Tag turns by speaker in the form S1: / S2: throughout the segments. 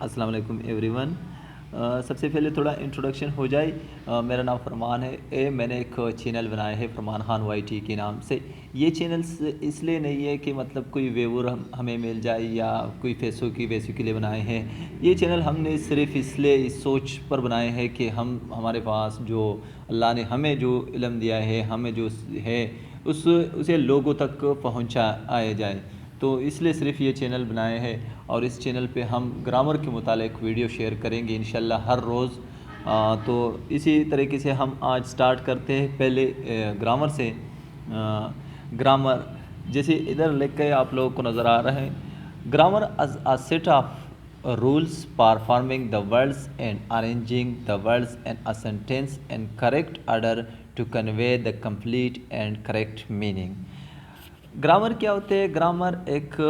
S1: السلام علیکم every one. سب سے پہلے تھوڑا انٹروڈکشن ہو جائے. میرا نام فرمان ہے. میں نے ایک چینل بنایا ہے فرمان خان وائی ٹی کے نام سے. یہ چینل اس لیے نہیں ہے کہ مطلب کوئی ویور ہمیں مل جائے یا کوئی پیسوں کے لیے بنائے ہیں. یہ چینل ہم نے صرف اس لیے اس سوچ پر بنائے ہیں کہ ہمارے پاس جو اللہ نے ہمیں جو علم دیا ہے, ہمیں جو ہے اسے لوگوں تک پہنچایا جائے. تو اس لیے صرف یہ چینل بنائے ہیں, اور اس چینل پہ ہم گرامر کے متعلق ویڈیو شیئر کریں گے انشاءاللہ ہر روز. تو اسی طریقے سے ہم آج سٹارٹ کرتے ہیں پہلے گرامر سے. گرامر جیسے ادھر لکھ کے آپ لوگوں کو نظر آ رہا ہے, grammar is a set of rules for forming the words and arranging the words and a sentence in correct order to convey the complete and correct meaning. Grammar کیا ہوتا ہے؟ گرامر ایک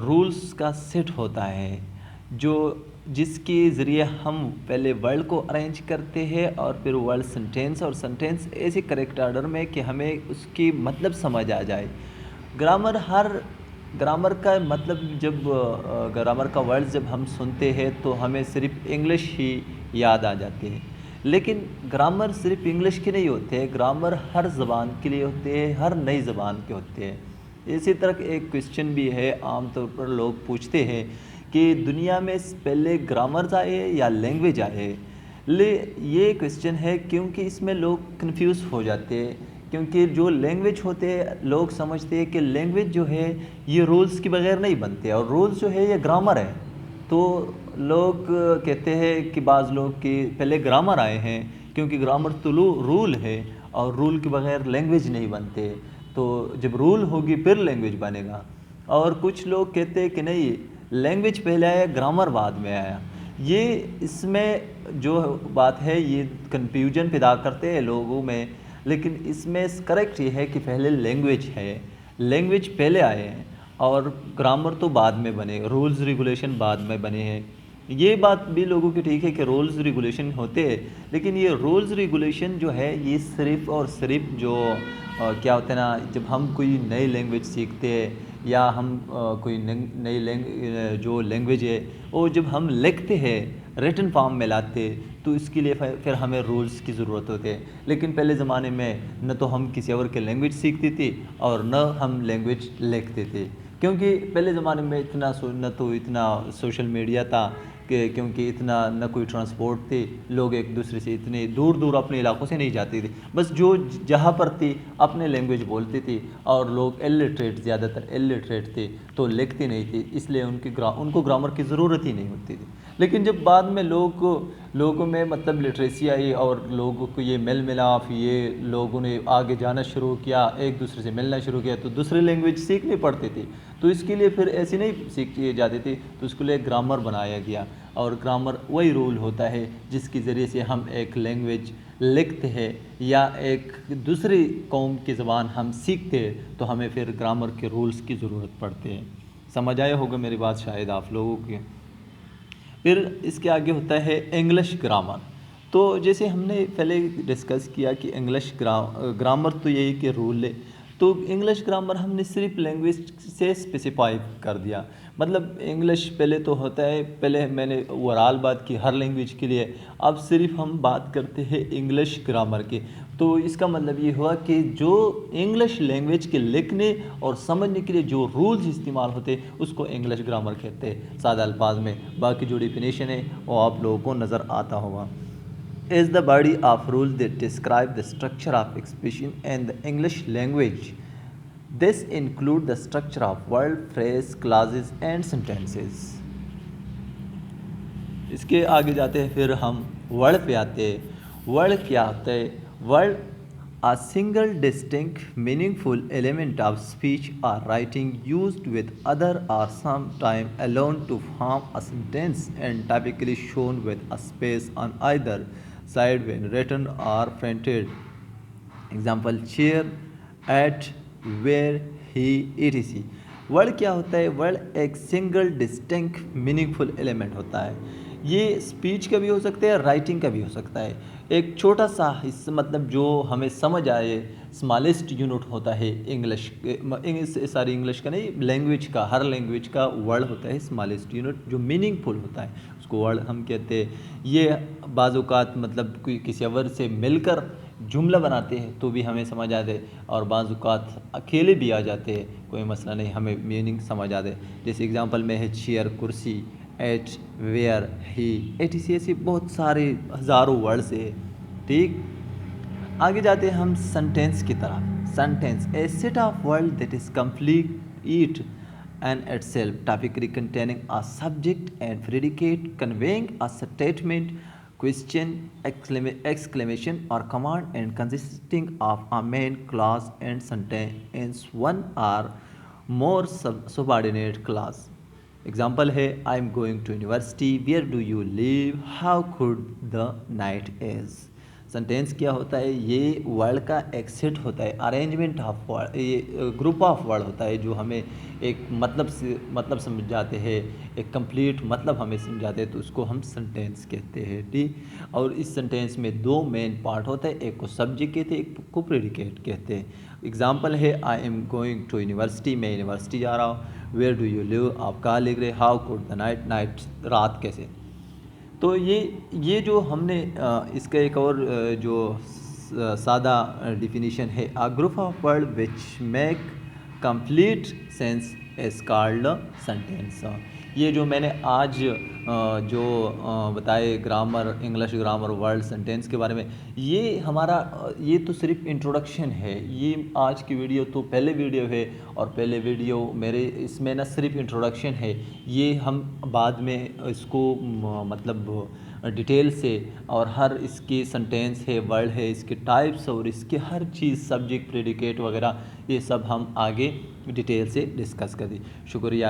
S1: رولز کا سیٹ ہوتا ہے جس کے ذریعے ہم پہلے ورڈ کو ارینج کرتے ہیں اور پھر ورڈ سنٹینس, اور سنٹینس ایسے کریکٹ آرڈر میں کہ ہمیں اس کی مطلب سمجھ آ جائے. گرامر کا مطلب گرامر کا ورڈ جب ہم سنتے ہیں تو ہمیں صرف انگلش ہی یاد آ جاتی ہے, لیکن گرامر صرف انگلش کے نہیں ہوتے. گرامر ہر زبان کے لیے ہوتے ہیں, ہر نئی زبان کے ہوتے ہیں. اسی طرح ایک کویسچن بھی ہے, عام طور پر لوگ پوچھتے ہیں کہ دنیا میں پہلے گرامرز آئے یا لینگویج آئے. یہ کویسچن ہے کیونکہ اس میں لوگ کنفیوز ہو جاتے ہیں, کیونکہ جو لینگویج ہوتے ہیں لوگ سمجھتے ہیں کہ لینگویج جو ہے یہ رولز کے بغیر نہیں بنتے, اور رولز جو ہے یہ گرامر ہے. تو لوگ کہتے ہیں کہ بعض لوگ کہ پہلے گرامر آئے ہیں, کیونکہ گرامر تو رول ہے اور رول کے بغیر لینگویج نہیں بنتے, تو جب رول ہوگی پھر لینگویج بنے گا. اور کچھ لوگ کہتے ہیں کہ نہیں, لینگویج پہلے آیا گرامر بعد میں آیا. یہ اس میں جو بات ہے یہ کنفیوژن پیدا کرتے ہیں لوگوں میں, لیکن اس میں کریکٹ یہ ہے کہ پہلے لینگویج ہے, لینگویج پہلے آئے ہیں اور گرامر تو بعد میں بنے, رولز ریگولیشن بعد میں بنے ہیں. یہ بات بھی لوگوں کی ٹھیک ہے کہ رولز ریگولیشن ہوتے ہیں, لیکن یہ رولز ریگولیشن جو ہے یہ صرف اور صرف جو کیا ہوتا ہے نا, جب ہم کوئی نئی لینگویج سیکھتے ہیں یا ہم کوئی نئی جو لینگویج ہے وہ جب ہم لکھتے ہیں ریٹن فارم میں لاتے, تو اس کے لیے پھر ہمیں رولز کی ضرورت ہوتی ہے. لیکن پہلے زمانے میں نہ تو ہم کسی اور کے لینگویج سیکھتی تھی اور نہ ہم لینگویج لکھتے تھے, کیونکہ پہلے زمانے میں اتنا سوشل میڈیا تھا کہ کیونکہ اتنا نہ کوئی ٹرانسپورٹ تھی, لوگ ایک دوسرے سے اتنے دور دور اپنے علاقوں سے نہیں جاتے تھے, بس جو جہاں پر تھی اپنے لینگویج بولتی تھی, اور لوگ زیادہ تر الٹریٹ تھے تو لکھتے نہیں تھے, اس لیے ان کو گرامر کی ضرورت ہی نہیں ہوتی تھی. لیکن جب بعد میں لوگوں میں مطلب لٹریسی آئی اور لوگوں کو یہ میل ملاپ, یہ لوگوں نے آگے جانا شروع کیا, ایک دوسرے سے ملنا شروع کیا, تو دوسری لینگویج سیکھنی پڑتی تھی. تو اس کے لیے پھر ایسی نہیں سیکھی جاتی تھی, تو اس کے لیے گرامر بنایا گیا. اور گرامر وہی رول ہوتا ہے جس کے ذریعے سے ہم ایک لینگویج لکھتے ہیں یا ایک دوسری قوم کی زبان ہم سیکھتے ہیں, تو ہمیں پھر گرامر کے رولز کی ضرورت پڑتے ہیں. سمجھ آیا ہوگا میری بات شاید آپ لوگوں کی. پھر اس کے آگے ہوتا ہے انگلش گرامر. تو جیسے ہم نے پہلے ڈسکس کیا کہ انگلش گرامر تو یہی کہ رول ہے, تو انگلش گرامر ہم نے صرف لینگویج سے اسپیسیفائی کر دیا. مطلب انگلش پہلے تو ہوتا ہے, پہلے میں نے اوورال بات کی ہر لینگویج کے لیے, اب صرف ہم بات کرتے ہیں انگلش گرامر کی. تو اس کا مطلب یہ ہوا کہ جو انگلش لینگویج کے لکھنے اور سمجھنے کے لیے جو رولز استعمال ہوتے اس کو انگلش گرامر کہتے ہیں سادہ الفاظ میں. باقی جو ڈیفینیشن ہے وہ آپ لوگوں کو نظر آتا ہوگا. is the body of rules that describe the structure of expression in the English language. This include the structure of word, phrase, clauses and sentences. اس کے آگے جاتے ہیں, پھر ہم ورڈ پہ آتے ہیں. ورڈ کیا ہوتا ہے؟ Word a single distinct meaningful element of speech or writing used with other or sometime alone to form a sentence and typically shown with a space on either side when written or printed. Example, chair, at, where, he, etc. Word کیا ہوتا ہے؟ Word ایک single distinct meaning فل element ہوتا ہے. یہ speech کا بھی ہو سکتا ہے، رائٹنگ کا بھی ہو سکتا ہے. ایک چھوٹا سا حصہ مطلب جو ہمیں سمجھ آئے، اسمالسٹ یونٹ ہوتا ہے انگلش انگلش کا نہیں، لینگویج کا، ہر لینگویج کا ورڈ ہوتا ہے اسمالسٹ یونٹ جو میننگ فل ہوتا ہے، اس کو ورڈ ہم کہتے ہیں. یہ بعض اوقات مطلب کوئی کسی ورڈ سے مل کر جملہ بناتے ہیں تو بھی ہمیں سمجھ آتے، اور بعض اوقات اکیلے بھی آ جاتے ہیں، کوئی مسئلہ نہیں، ہمیں میننگ سمجھ آتے. جیسے اگزامپل میں ہے چیئر کرسی، ایٹ، ویئر، ہی، ایسی بہت سارے ہزاروں ورڈز ہے. ٹھیک، آگے جاتے ہیں ہم سنٹینس کی طرف. Sentence a set of word that is complete and itself, typically containing a subject and predicate, conveying a statement, question, exclamation or command, and consisting of a main clause and sentence, one or more subordinate clause. Example ہے I am going to university, where do you live, how cold the night is. Sentence کیا ہوتا ہے؟ یہ word کا ایک set ہوتا ہے، arrangement of word, یہ گروپ آف ورڈ ہوتا ہے جو ہمیں ایک مطلب سمجھاتے ہیں، ایک کمپلیٹ مطلب ہمیں سمجھاتے ہیں، تو اس کو ہم سنٹینس کہتے ہیں. ٹھیک، اور اس سنٹینس میں دو مین پارٹ ہوتا ہے، ایک کو سبجیکٹ کہتے ہیں، ایک کو پریڈیکیٹ کہتے ہیں. اگزامپل ہے I am going to university, میں یونیورسٹی جا رہا ہوں. ویئر ڈو یو لیو، آپ کہاں لکھ رہے. How called the night, night رات کیسے. تو یہ جو ہم نے اس کا ایک اور جو سادہ ڈیفینیشن ہے، a group of words which make complete sense is called sentence. یہ جو میں نے آج جو بتائے grammar, English grammar, word sentence کے بارے میں، یہ ہمارا یہ تو صرف انٹروڈکشن ہے. یہ آج کی ویڈیو تو پہلے ویڈیو ہے، اور پہلے ویڈیو میرے اس میں نہ صرف انٹروڈکشن ہے، یہ ہم بعد میں اس کو مطلب ڈیٹیل سے، اور ہر اس کی سنٹینس ہے، ورڈ ہے، اس کے ٹائپس اور اس کے ہر چیز، سبجیکٹ، پریڈیکیٹ وغیرہ، یہ سب ہم آگے ڈیٹیل سے ڈسکس کر دیں. شکریہ.